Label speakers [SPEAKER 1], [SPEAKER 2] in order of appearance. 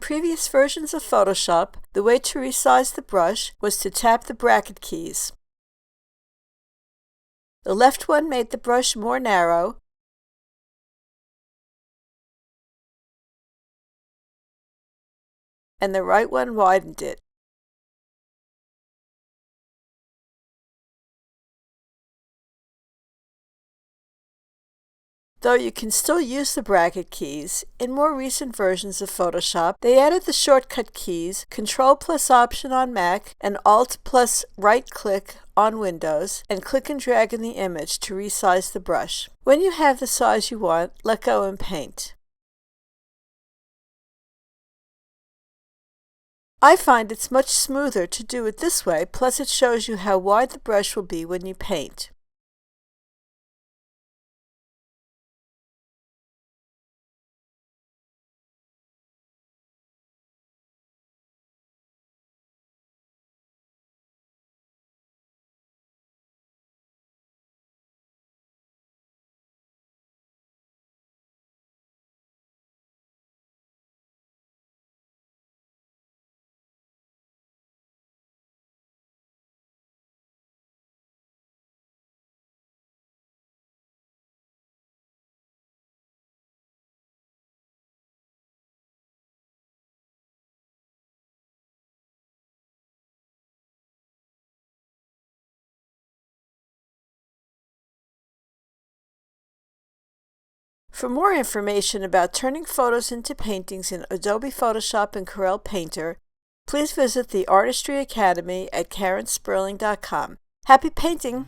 [SPEAKER 1] previous versions of Photoshop, the way to resize the brush was to tap the bracket keys. The left one made the brush more narrow, and the right one widened it. Though you can still use the bracket keys, in more recent versions of Photoshop, they added the shortcut keys Ctrl+Option on Mac and Alt+right-click on Windows, and click and drag in the image to resize the brush. When you have the size you want, let go and paint. I find it's much smoother to do it this way, plus it shows you how wide the brush will be when you paint. For more information about turning photos into paintings in Adobe Photoshop and Corel Painter, please visit the Artistry Academy at karensperling.com. Happy painting!